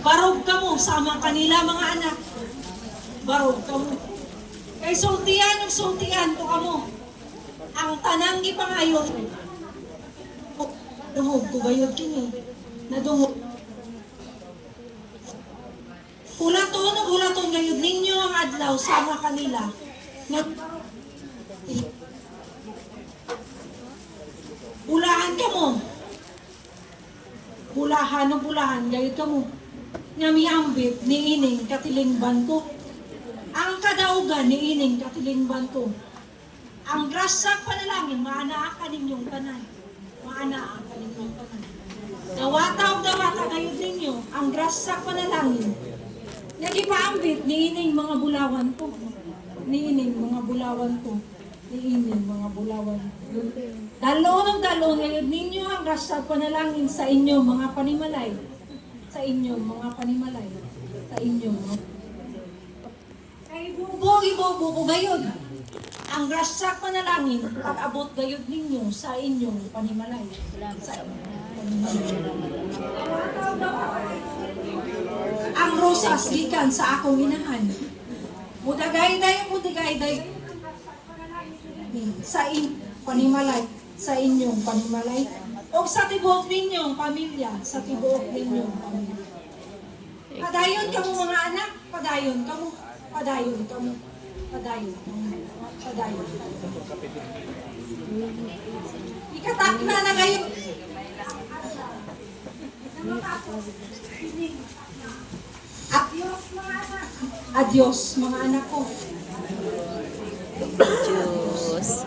Barog ka mo, sama kanila mga anak. Barog ka mo. Kay sultian, sultian to ka mo. Ang tanang gipangayon, dungog ko gayod kini. Nadungog. Hulaton gayod ninyo ang adlaw, sama kanila. Bulahan ka mo. Bulahan, gayod ka mo. Nga miambit ni ining katilingban ko. Ang kadaugan ni ining katilingban ko. Ang grasak panalangin, maanaa ka ninyong tanan. Maanaa ka ninyong tanan. Dawata gayod ninyo, ang grasak panalangin. Nagipaambit ni ining mga bulawan ko. Ni ining mga bulawan ko. Ni ining mga bulawan ko. Dalon ngayon ninyo ang rasag panalangin sa inyo mga panimalay. Sa inyo mga panimalay. Sa inyo mga kay ibubo ko gayon. Ang rasag panalangin pag-abot gayod ninyo sa inyong panimalay. Sa panimalay. Ang rosas gikan sa akong inahan. Mudagay-day sa panimalay, sa inyong panimalay, o sa tibuok ninyong pamilya, sa tibuok ninyong pamilya. Padayon ka mo mga anak, padayon ka mo. Ikatakna na ngayon. Adios mga anak ko. Diyos.